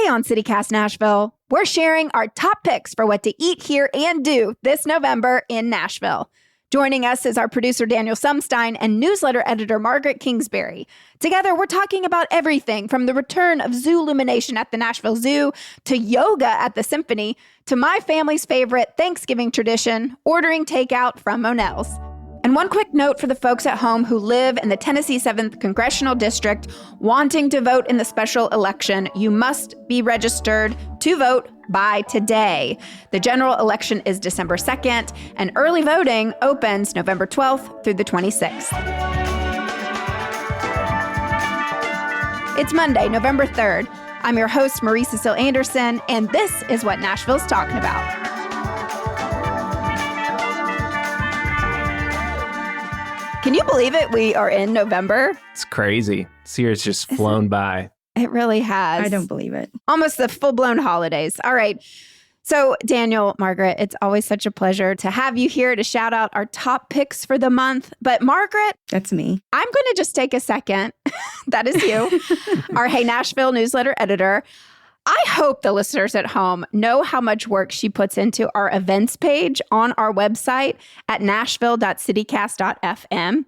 Today on CityCast Nashville, we're sharing our top picks for what to eat, hear, and do this November in Nashville. Joining us is our producer, Daniel Sumstein, and newsletter editor, Margaret Kingsbury. Together, we're talking about everything from the return of zoo illumination at the Nashville Zoo to yoga at the Symphony to my family's favorite Thanksgiving tradition, ordering takeout from Monell's. And one quick note for the folks at home who live in the Tennessee 7th Congressional District wanting to vote in the special election, you must be registered to vote by today. The general election is December 2nd, and early voting opens November 12th through the 26th. It's Monday, November 3rd. I'm your host, Marie Cecile Anderson, and this is what Nashville's talking about. Can you believe it? We are in November. It's crazy. This year's just flown by. It really has. I don't believe it. Almost the full-blown holidays. All right. So, Daniel, Margaret, it's always such a pleasure to have you here to shout out our top picks for the month. But Margaret, that's me. I'm going to just take a second. That is you, our Hey Nashville newsletter editor. I hope the listeners at home know how much work she puts into our events page on our website at nashville.citycast.fm.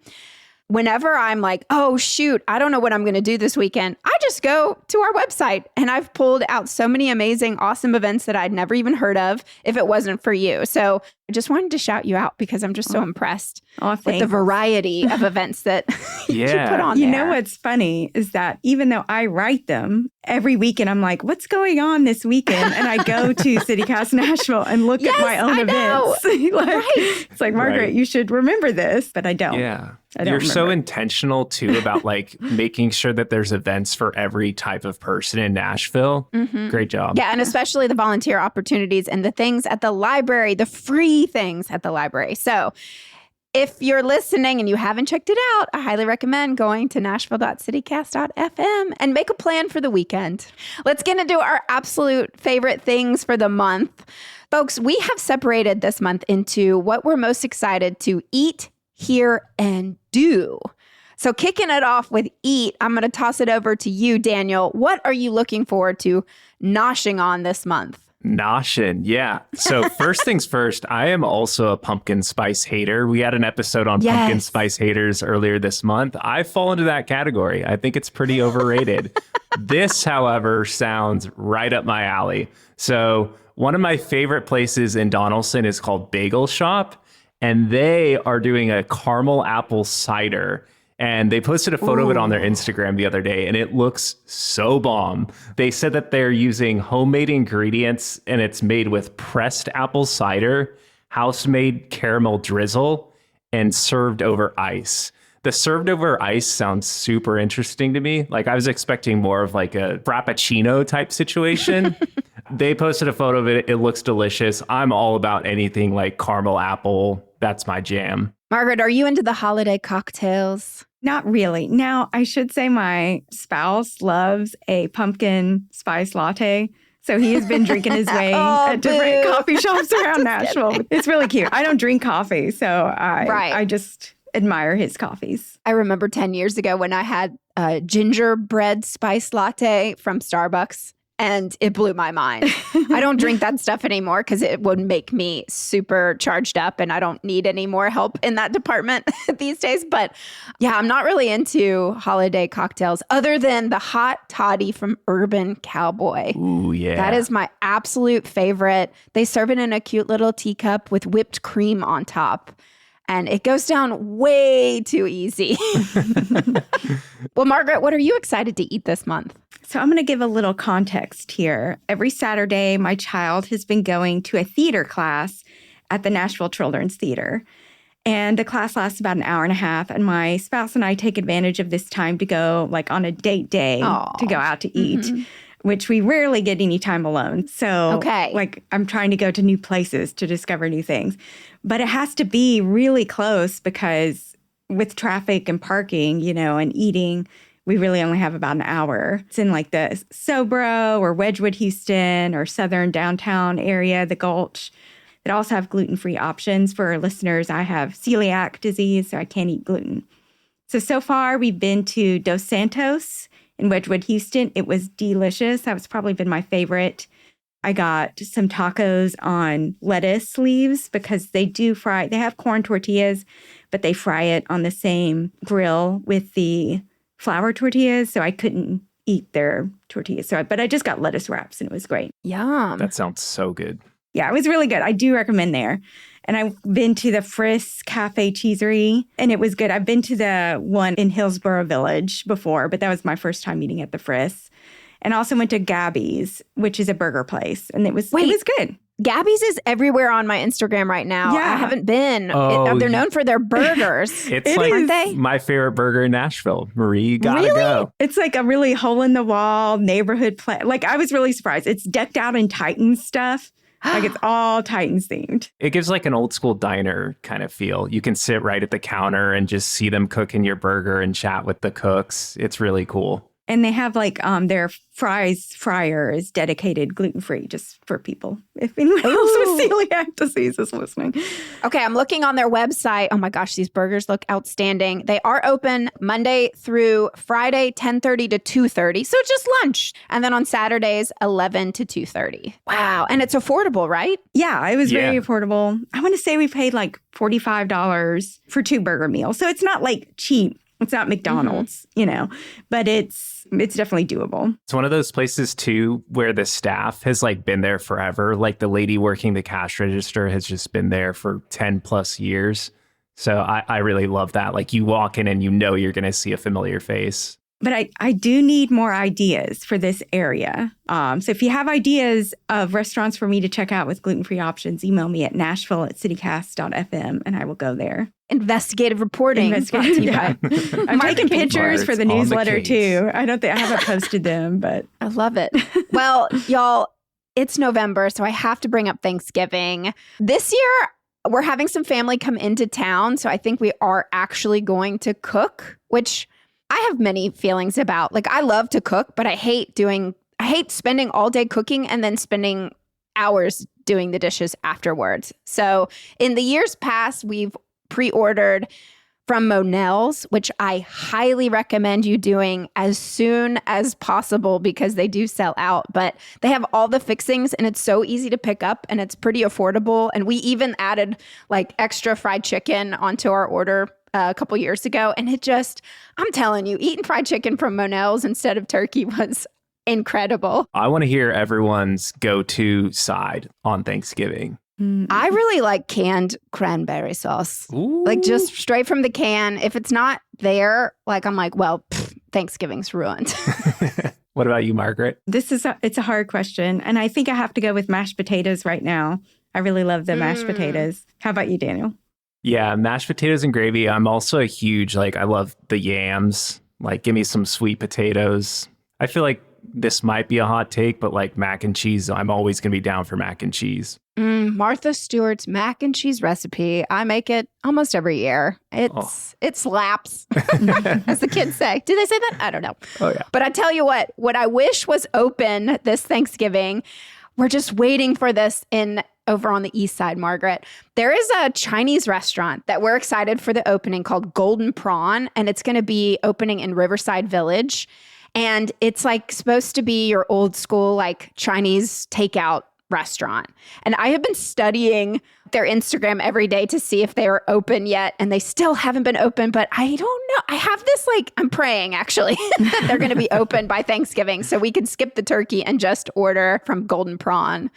Whenever I'm like, oh, shoot, I don't know what I'm going to do this weekend, I just go to our website and I've pulled out so many amazing, awesome events that I'd never even heard of if it wasn't for you. So I just wanted to shout you out because I'm just so impressed with the variety of events that you put on there. You know what's funny is that even though I write them, every weekend I'm like, what's going on this weekend? And I go to CityCast Nashville and look at my own events. It's like, Margaret, you should remember this, but I don't. Yeah. You're so intentional, too, about like making sure that there's events for every type of person in Nashville. Mm-hmm. Great job. Yeah, and especially the volunteer opportunities and the things at the library, the free things at the library. So if you're listening and you haven't checked it out, I highly recommend going to nashville.citycast.fm and make a plan for the weekend. Let's get into our absolute favorite things for the month. Folks, we have separated this month into what we're most excited to eat, hear, and do. So kicking it off with eat, I'm going to toss it over to you, Daniel. What are you looking forward to noshing on this month? Noshin', yeah. So first things first, I am also a pumpkin spice hater. We had an episode on pumpkin spice haters earlier this month. I fall into that category. I think it's pretty overrated. This, however, sounds right up my alley. So one of my favorite places in Donaldson is called Bagel Shop, and they are doing a caramel apple cider. And they posted a photo of it on their Instagram the other day, and it looks so bomb. They said that they're using homemade ingredients, and it's made with pressed apple cider, house-made caramel drizzle, and served over ice. The served over ice sounds super interesting to me. Like I was expecting more of like a frappuccino type situation. They posted a photo of it. It looks delicious. I'm all about anything like caramel apple. That's my jam. Margaret, are you into the holiday cocktails? Not really. Now, I should say my spouse loves a pumpkin spice latte. So he has been drinking his way at different coffee shops around Nashville. It's really cute. I don't drink coffee, so I just admire his coffees. I remember 10 years ago when I had a gingerbread spice latte from Starbucks. And it blew my mind. I don't drink that stuff anymore because it would make me super charged up and I don't need any more help in that department these days. But yeah, I'm not really into holiday cocktails other than the hot toddy from Urban Cowboy. Ooh, yeah. That is my absolute favorite. They serve it in a cute little teacup with whipped cream on top. And it goes down way too easy. Well, Margaret, what are you excited to eat this month? So I'm going to give a little context here. Every Saturday, my child has been going to a theater class at the Nashville Children's Theater. And the class lasts about an hour and a half. And my spouse and I take advantage of this time to go like on a date day to go out to eat, which we rarely get any time alone. So like I'm trying to go to new places to discover new things. But it has to be really close because with traffic and parking, you know, and eating, we really only have about an hour. It's in like the Sobro or Wedgwood, Houston or Southern downtown area, the Gulch. They also have gluten-free options for our listeners. I have celiac disease, so I can't eat gluten. So far we've been to Dos Santos in Wedgwood, Houston. It was delicious. That's probably been my favorite. I got some tacos on lettuce leaves because they do fry. They have corn tortillas, but they fry it on the same grill with the flour tortillas. So I couldn't eat their tortillas. But I just got lettuce wraps and it was great. Yum. That sounds so good. Yeah, it was really good. I do recommend there. And I've been to the Friss Cafe Cheesery, and it was good. I've been to the one in Hillsborough Village before, but that was my first time eating at the Friss. And also went to Gabby's, which is a burger place, and it was good. Gabby's is everywhere on my Instagram right now. Yeah. I haven't been. Oh, They're known for their burgers. It's like aren't they? my favorite burger in Nashville. Marie, you gotta Really? go. It's like a really hole-in-the-wall neighborhood place. Like, I was really surprised. It's decked out in Titans stuff. Like, it's all Titans themed. It gives like an old school diner kind of feel. You can sit right at the counter and just see them cooking your burger and chat with the cooks. It's really cool. And they have like their fryer is dedicated gluten-free just for people. If anyone else with celiac disease is listening. Okay, I'm looking on their website. Oh my gosh, these burgers look outstanding. They are open Monday through Friday, 10:30 to 2:30. So just lunch. And then on Saturdays, 11 to 2:30. Wow. And it's affordable, right? Yeah, it was very affordable. I want to say we paid like $45 for 2 burger meals. So it's not like cheap. It's not McDonald's, but it's definitely doable. It's one of those places too where the staff has like been there forever. Like the lady working the cash register has just been there for 10 plus years. So I really love that. Like you walk in and you're going to see a familiar face. But I do need more ideas for this area. So if you have ideas of restaurants for me to check out with gluten-free options, email me at nashville@citycast.fm and I will go there. Investigative reporting. Brought to you by I'm taking pictures for the on the newsletter case. too. I haven't posted them, but I love it. Well, y'all, it's November, so I have to bring up Thanksgiving. This year, we're having some family come into town, so I think we are actually going to cook, which I have many feelings about. Like, I love to cook, but I hate spending all day cooking and then spending hours doing the dishes afterwards. So in the years past, we've pre-ordered from Monell's, which I highly recommend you doing as soon as possible because they do sell out. But they have all the fixings and it's so easy to pick up and it's pretty affordable. And we even added like extra fried chicken onto our order a couple years ago. And I'm telling you, eating fried chicken from Monell's instead of turkey was incredible. I want to hear everyone's go-to side on Thanksgiving. I really like canned cranberry sauce. Ooh. Like just straight from the can. If it's not there, like I'm like, well, Thanksgiving's ruined. What about you, Margaret? It's a hard question. And I think I have to go with mashed potatoes right now. I really love the mashed potatoes. How about you, Daniel? Yeah, mashed potatoes and gravy. I'm also a huge, I love the yams. Like, give me some sweet potatoes. I feel like this might be a hot take, but like mac and cheese, I'm always going to be down for mac and cheese. Martha Stewart's mac and cheese recipe. I make it almost every year. It slaps, as the kids say. Do they say that? I don't know. Oh, yeah. But I tell you what I wish was open this Thanksgiving. We're just waiting for this over on the east side, Margaret. There is a Chinese restaurant that we're excited for the opening called Golden Prawn, and it's going to be opening in Riverside Village. And it's like supposed to be your old school, like Chinese takeout restaurant. And I have been studying their Instagram every day to see if they are open yet. And they still haven't been open, but I don't know. I have this I'm praying actually that they're going to be open by Thanksgiving so we could skip the turkey and just order from Golden Prawn.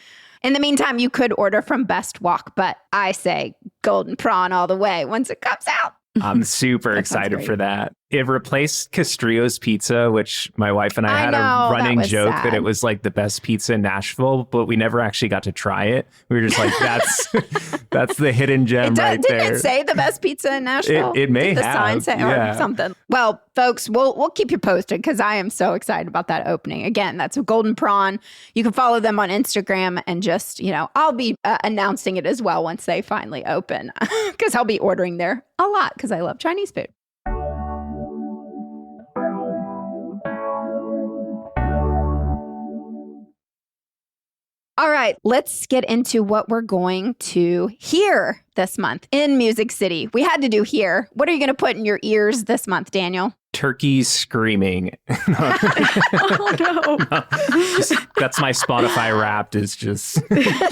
In the meantime, you could order from Best Walk, but I say Golden Prawn all the way once it comes out. I'm super excited for that. It replaced Castrillo's Pizza, which my wife and I had a running joke that it was like the best pizza in Nashville, but we never actually got to try it. We were just like, that's the hidden gem right there. Didn't it say the best pizza in Nashville? It may Did the have. sign say or something. Well, folks, we'll keep you posted because I am so excited about that opening. Again, that's a Golden Prawn. You can follow them on Instagram and just, I'll be announcing it as well once they finally open because I'll be ordering there a lot because I love Chinese food. All right, let's get into what we're going to hear this month in Music City. We had to do hear. What are you going to put in your ears this month, Daniel? Turkeys screaming. Oh, no. That's my Spotify Wrapped is just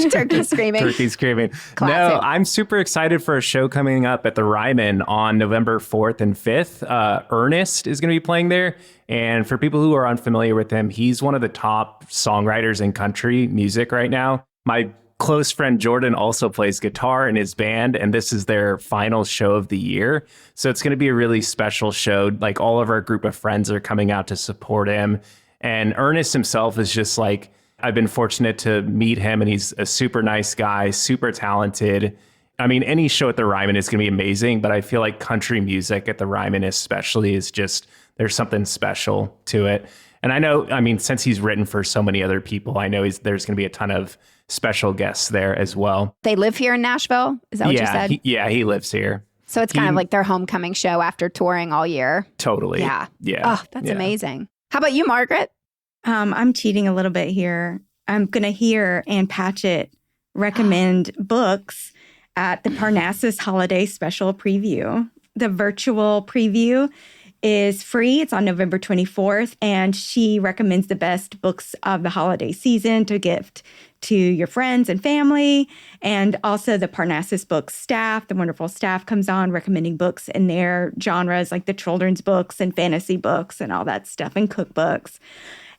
Turkey screaming. Turkey screaming. Classic. No, I'm super excited for a show coming up at the Ryman on November 4th and 5th. Ernest is going to be playing there. And for people who are unfamiliar with him, he's one of the top songwriters in country music right now. My close friend Jordan also plays guitar in his band, and this is their final show of the year. So it's going to be a really special show. Like, all of our group of friends are coming out to support him. And Ernest himself is just like, I've been fortunate to meet him, and he's a super nice guy, super talented. I mean, any show at the Ryman is going to be amazing, but I feel like country music at the Ryman especially is just, there's something special to it. And I know, I mean, since he's written for so many other people, I know there's going to be a ton of special guests there as well. They live here in Nashville? Is that what you said? He lives here. So it's kind of like their homecoming show after touring all year. Totally. Yeah. Yeah. Oh, that's amazing. How about you, Margaret? I'm cheating a little bit here. I'm going to hear Ann Patchett recommend books at the Parnassus Holiday Special Preview. The virtual preview is free. It's on November 24th, and she recommends the best books of the holiday season to gift to your friends and family. And also the Parnassus Books staff, the wonderful staff, comes on recommending books in their genres, like the children's books and fantasy books and all that stuff, and cookbooks.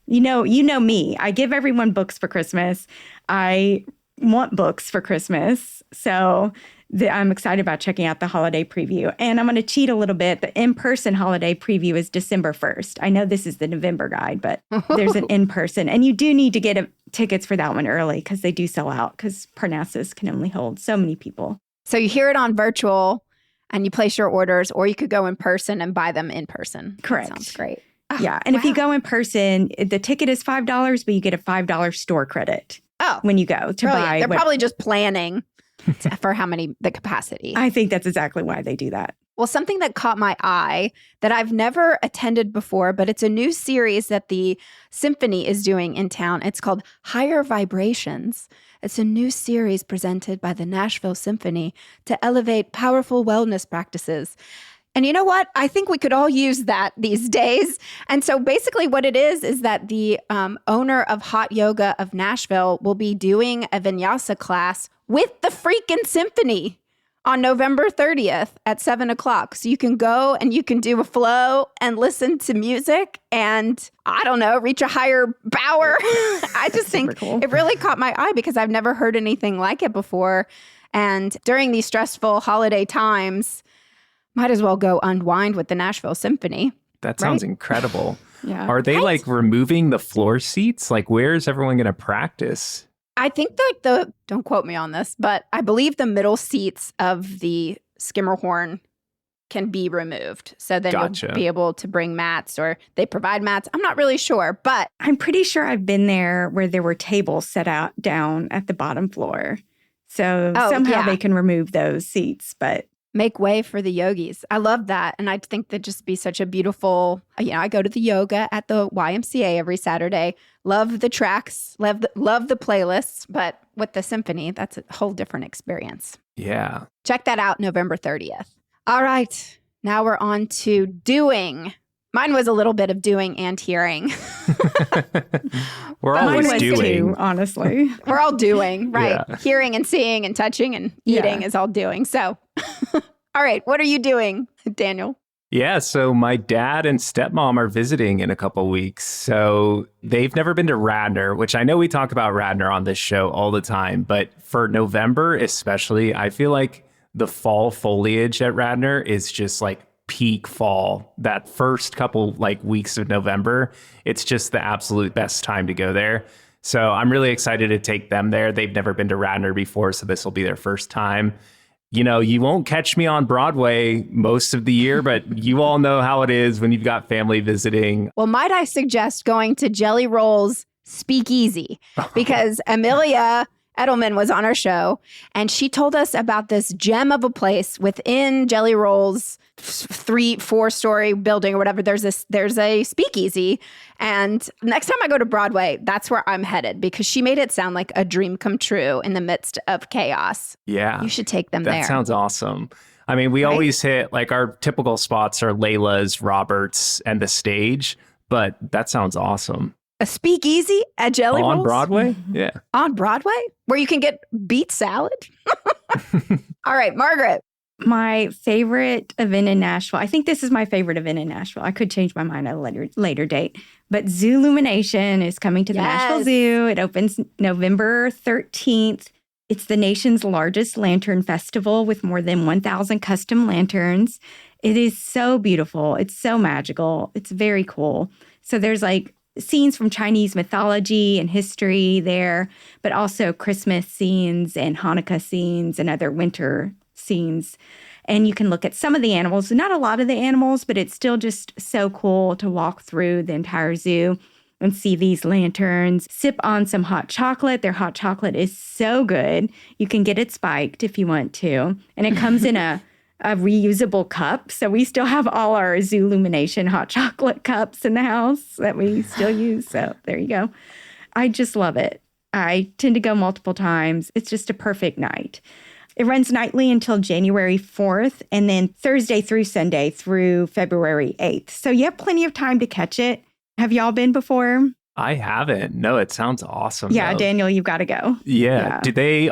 You know me. I give everyone books for Christmas. I want books for Christmas. So I'm excited about checking out the holiday preview. And I'm going to cheat a little bit. The in-person holiday preview is December 1st. I know this is the November guide, but there's an in-person. And you do need to get tickets for that one early because they do sell out, because Parnassus can only hold so many people. So you hear it on virtual and you place your orders, or you could go in person and buy them in person. Correct. That sounds great. Yeah. And if you go in person, the ticket is $5, but you get a $5 store credit when you go to buy. They're probably just planning for how many, the capacity. I think that's exactly why they do that. Well, something that caught my eye that I've never attended before, but it's a new series that the Symphony is doing in town. It's called Higher Vibrations. It's a new series presented by the Nashville Symphony to elevate powerful wellness practices. And you know what? I think we could all use that these days. And so basically what it is that the owner of Hot Yoga of Nashville will be doing a vinyasa class with the freaking symphony on November 30th at 7 o'clock. So you can go and you can do a flow and listen to music and, I don't know, reach a higher power. I just think cool. It really caught my eye because I've never heard anything like it before. And during these stressful holiday times, might as well go unwind with the Nashville Symphony. That sounds incredible. Yeah. Are they like removing the floor seats? Like, where is everyone going to practice? I think that don't quote me on this, but I believe the middle seats of the Skimmerhorn can be removed. So then you'll be able to bring mats, or they provide mats. I'm not really sure, but I'm pretty sure I've been there where there were tables set out down at the bottom floor. So somehow they can remove those seats, but make way for the yogis. I love that. And I think that'd just be such a beautiful, I go to the yoga at the YMCA every Saturday. Love the tracks, love the playlists, but with the symphony, that's a whole different experience. Yeah. Check that out November 30th. All right. Now we're on to doing. Mine was a little bit of doing and hearing. We're always doing. Too, honestly. We're all doing, right? Yeah. Hearing and seeing and touching and eating is all doing. So, all right. What are you doing, Daniel? Yeah, so my dad and stepmom are visiting in a couple weeks. So they've never been to Radnor, which I know we talk about Radnor on this show all the time. But for November especially, I feel like the fall foliage at Radnor is just like peak fall. That first couple like weeks of November, it's just the absolute best time to go there. So I'm really excited to take them there. They've never been to Radnor before, so this will be their first time. You know, you won't catch me on Broadway most of the year, but you all know how it is when you've got family visiting. Well, might I suggest going to Jelly Roll's Speakeasy, because Amelia Edelman was on our show and she told us about this gem of a place within Jelly Roll's 3-4 story building or whatever. There's a speakeasy, and next time I go to Broadway, that's where I'm headed, because she made it sound like a dream come true in the midst of chaos. Yeah. You should take them there. That sounds awesome. I mean, we Right? always hit like our typical spots are Layla's, Roberts, and the stage, but that sounds awesome. A speakeasy at Jelly On Rolls? Broadway? Yeah. On Broadway? Where you can get beet salad? All right, Margaret. My favorite event in Nashville, I think this is my favorite event in Nashville. I could change my mind at a later date. But Zoolumination is coming to the Nashville Yes. Zoo. It opens November 13th. It's the nation's largest lantern festival with more than 1,000 custom lanterns. It is so beautiful. It's so magical. It's very cool. So there's like scenes from Chinese mythology and history there, but also Christmas scenes and Hanukkah scenes and other winter scenes. And you can look at some of the animals, not a lot of the animals, but it's still just so cool to walk through the entire zoo and see these lanterns, sip on some hot chocolate. Their hot chocolate is so good. You can get it spiked if you want to. And it comes in a reusable cup. So we still have all our Zoolumination hot chocolate cups in the house that we still use. So there you go. I just love it. I tend to go multiple times. It's just a perfect night. It runs nightly until January 4th and then Thursday through Sunday through February 8th. So you have plenty of time to catch it. Have y'all been before? I haven't. No, it sounds awesome. Yeah, though. Daniel, you've got to go. Yeah.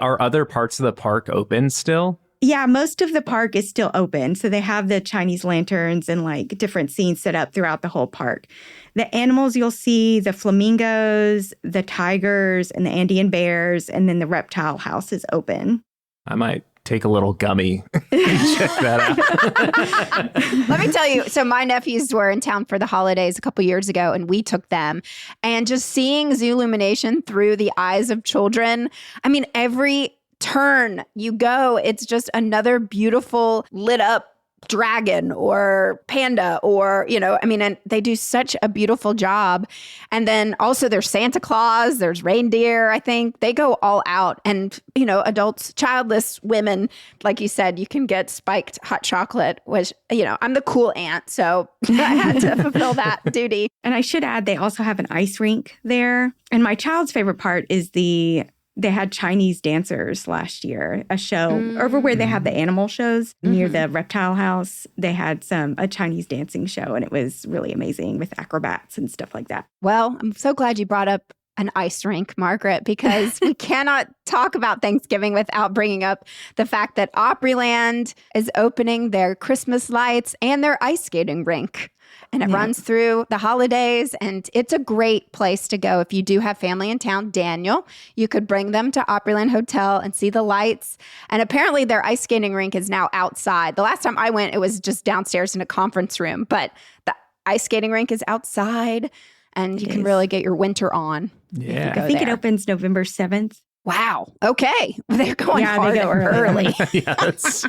Are other parts of the park open still? Yeah, most of the park is still open. So they have the Chinese lanterns and like different scenes set up throughout the whole park. The animals you'll see, the flamingos, the tigers, and the Andean bears, and then the reptile house is open. I might take a little gummy and check that out. Let me tell you, so my nephews were in town for the holidays a couple years ago, and we took them. And just seeing Zoolumination through the eyes of children, I mean, every turn you go, it's just another beautiful lit up dragon or panda or, I mean, and they do such a beautiful job. And then also there's Santa Claus, there's reindeer, I think. They go all out. And, adults, childless women, like you said, you can get spiked hot chocolate, which, I'm the cool aunt. So I had to fulfill that duty. And I should add, they also have an ice rink there. And my child's favorite part is they had Chinese dancers last year, a show over where they have the animal shows near the reptile house. They had a Chinese dancing show, and it was really amazing with acrobats and stuff like that. Well, I'm so glad you brought up an ice rink, Margaret, because we cannot talk about Thanksgiving without bringing up the fact that Opryland is opening their Christmas lights and their ice skating rink. And it runs through the holidays, and it's a great place to go. If you do have family in town, Daniel, you could bring them to Opryland Hotel and see the lights. And apparently their ice skating rink is now outside. The last time I went, it was just downstairs in a conference room, but the ice skating rink is outside, and you can really get your winter on. Yeah. I think it opens November 7th. Wow. Okay. They're going hard they go early. Yes.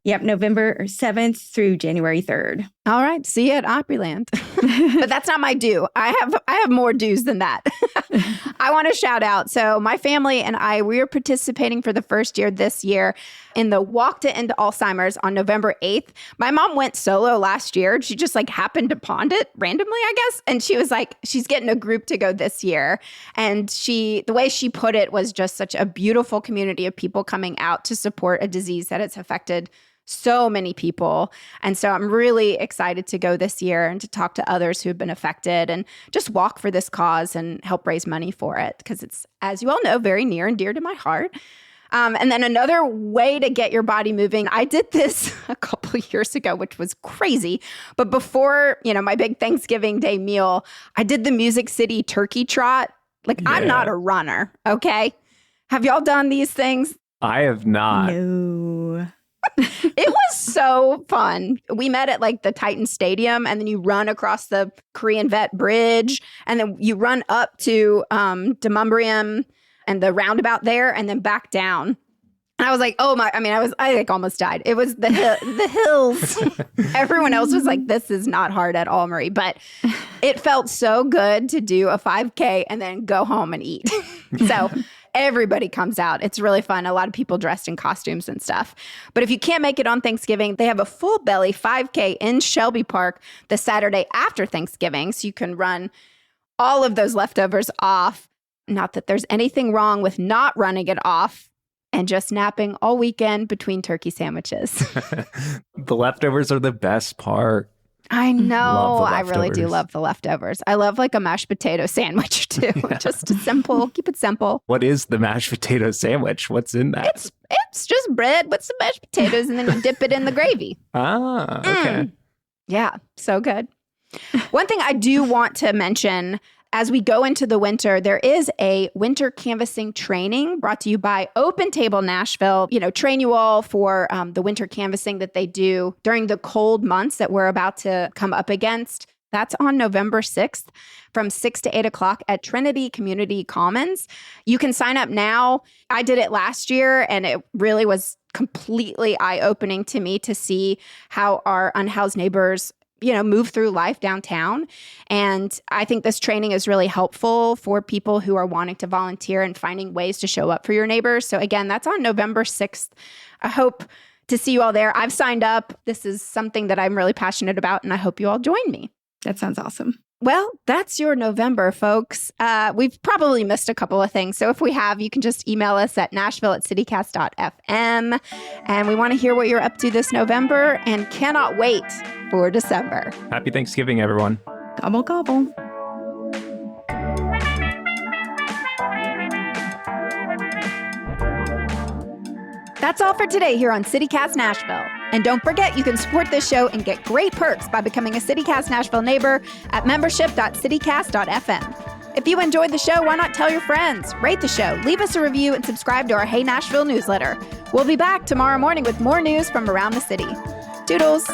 Yep, November 7th through January 3rd. All right. See you at Opryland. But that's not my due. I have more dues than that. I want to shout out. So my family and I, we are participating for the first year this year in the Walk to End Alzheimer's on November 8th. My mom went solo last year. She just happened upon it randomly, I guess. And she was like, she's getting a group to go this year. And the way she put it was just such a beautiful community of people coming out to support a disease that has affected so many people. And so I'm really excited to go this year and to talk to others who have been affected and just walk for this cause and help raise money for it, because it's, as you all know, very near and dear to my heart. And then another way to get your body moving, I did this a couple years ago, which was crazy. But before, my big Thanksgiving Day meal, I did the Music City turkey trot. I'm not a runner, okay? Have y'all done these things? I have not. No. It was so fun. We met at the Titan Stadium, and then you run across the Korean Vet Bridge, and then you run up to Demumbrium and the roundabout there, and then back down. And I was like, oh my, I almost died. It was the hills. Everyone else was like, this is not hard at all, Marie. But it felt so good to do a 5K and then go home and eat. So everybody comes out. It's really fun. A lot of people dressed in costumes and stuff. But if you can't make it on Thanksgiving, they have a full belly 5K in Shelby Park the Saturday after Thanksgiving. So you can run all of those leftovers off. Not that there's anything wrong with not running it off and just napping all weekend between turkey sandwiches. The leftovers are the best part. I know. I leftovers. really do love the leftovers. I love like a mashed potato sandwich too. Yeah. Just simple. Keep it simple. What is the mashed potato sandwich? What's in that? It's just bread with some mashed potatoes and then you dip it in the gravy. Ah, okay. Yeah, so good. One thing I do want to mention as we go into the winter, there is a winter canvassing training brought to you by Open Table Nashville. Train you all for the winter canvassing that they do during the cold months that we're about to come up against. That's on November 6th from 6 to 8 o'clock at Trinity Community Commons. You can sign up now. I did it last year, and it really was completely eye-opening to me to see how our unhoused neighbors move through life downtown. And I think this training is really helpful for people who are wanting to volunteer and finding ways to show up for your neighbors. So again, that's on November 6th. I hope to see you all there. I've signed up. This is something that I'm really passionate about, and I hope you all join me. That sounds awesome. Well, that's your November, folks. We've probably missed a couple of things. So if we have, you can just email us at nashville@citycast.fm. And we want to hear what you're up to this November and cannot wait for December. Happy Thanksgiving, everyone. Gobble, gobble. That's all for today here on CityCast Nashville. And don't forget, you can support this show and get great perks by becoming a CityCast Nashville neighbor at membership.citycast.fm. If you enjoyed the show, why not tell your friends? Rate the show, leave us a review, and subscribe to our Hey Nashville newsletter. We'll be back tomorrow morning with more news from around the city. Toodles!